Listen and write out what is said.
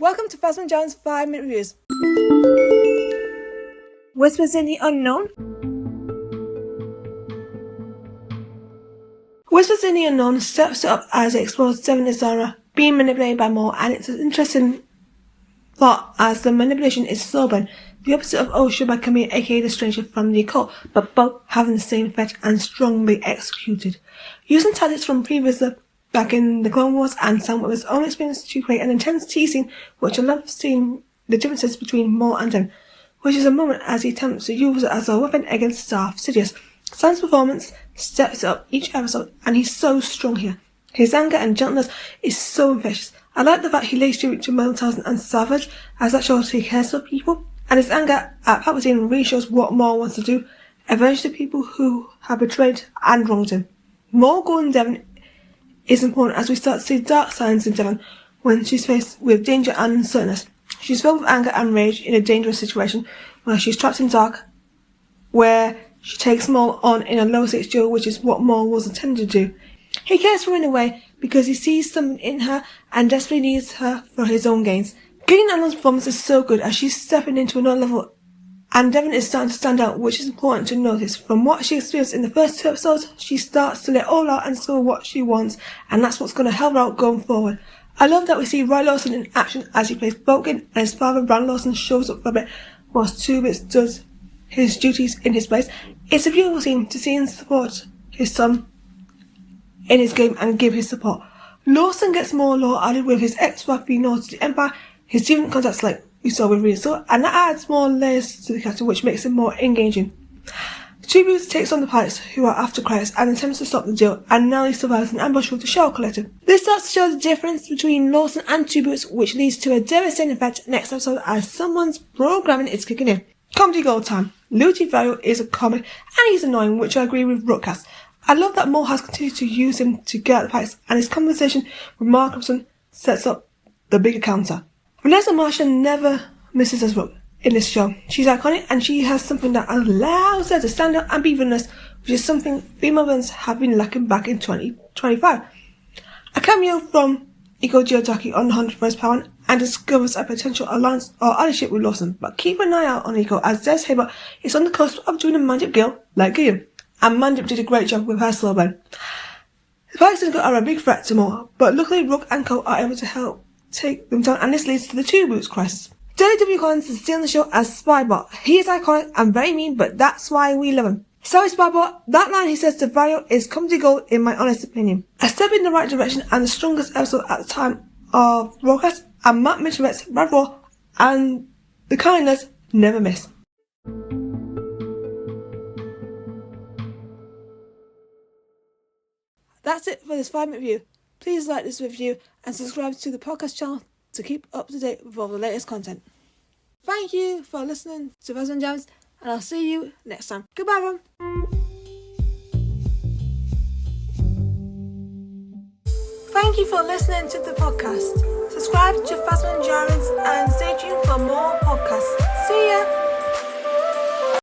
Welcome to Fasman John's 5-minute reviews. Whispers in the Unknown. Whispers in the Unknown steps it up as it explores Devon Izara being manipulated by Mo, and it's an interesting thought as the manipulation is slow burn, the opposite of Osha by Camille, aka the stranger from the occult, but both having the same effect and strongly executed. Using tactics from previous back in the Clone Wars and some of his own experience to create an intense teasing, which I love seeing the differences between Mo and Devon, which is a moment as he attempts to use it as a weapon against Darth Sidious. Sam's performance steps up each episode, and he's so strong here. His anger and gentleness is so infectious. I like the fact he lays tribute to Meltazan and Savage, as that shows he cares for people, and his anger at Palpatine really shows what Maul wants to do, avenge the people who have betrayed and wronged him. Maul going Devon is important as we start to see dark signs in Devon when she's faced with danger and uncertainness. She's filled with anger and rage in a dangerous situation where she's trapped in dark, where she takes Maul on in a low-stakes duel, which is what Maul was intended to do. He cares for her in a way because he sees something in her and desperately needs her for his own gains. Gideon Allen's performance is so good as she's stepping into another level, and Devon is starting to stand out, which is important to notice. From what she experienced in the first 2 episodes, she starts to let all out and discover what she wants, and that's what's going to help her out going forward. I love that we see Roy Lawson in action as he plays Vulcan, and his father, Bran Lawson, shows up for a bit whilst 2 Bits does his duties in his place. It's a beautiful scene to see him support his son in his game and give his support. Lawson gets more lore added with his ex-wife being loyal to the Empire, his different contacts like we saw with Rhea, and that adds more layers to the character, which makes him more engaging. 2 Bits takes on the pilots who are after Christ and attempts to stop the deal, and now he survives an ambush with the Shell Collective. This starts to show the difference between Lawson and 2 Bits, which leads to a devastating effect next episode as someone's programming is kicking in. Comedy gold time. Lutey Vario is a comic and he's annoying, which I agree with Rookcast. I love that Maul has continued to use him to get out the fights, and his conversation with Mark Robson sets up the bigger counter. Vanessa Martian never misses as Rook in this show. She's iconic and she has something that allows her to stand out and be villainous, which is something female villains have been lacking back in 2025. A cameo from Eeko Daki on the Hunt for His Power and discovers a potential alliance or allyship with Lawson, but keep an eye out on Eeko as Des Haber is on the cusp of joining Mandip Gill like Gideon, and Mandip did a great job with her slow burn. The Pakistans are a big threat to Maul, but luckily Rook and Co are able to help take them down, and this leads to the 2 Boots crisis. W. Collins is still on the show as Spybot. He is iconic and very mean, but that's why we love him. Sorry Spybot, that line he says to Vario is comedy gold in my honest opinion. A step in the right direction and the strongest episode at the time of broadcast, and Matt Mitchell's Rad Raw and the kindness never miss. That's it for this 5-minute review. Please like this review and subscribe to the podcast channel to keep up to date with all the latest content. Thank you for listening to Fasman Jams, and I'll see you next time. Goodbye, everyone. Thank you for listening to the podcast. Subscribe to Fasman Jams and stay tuned for more podcasts. See ya!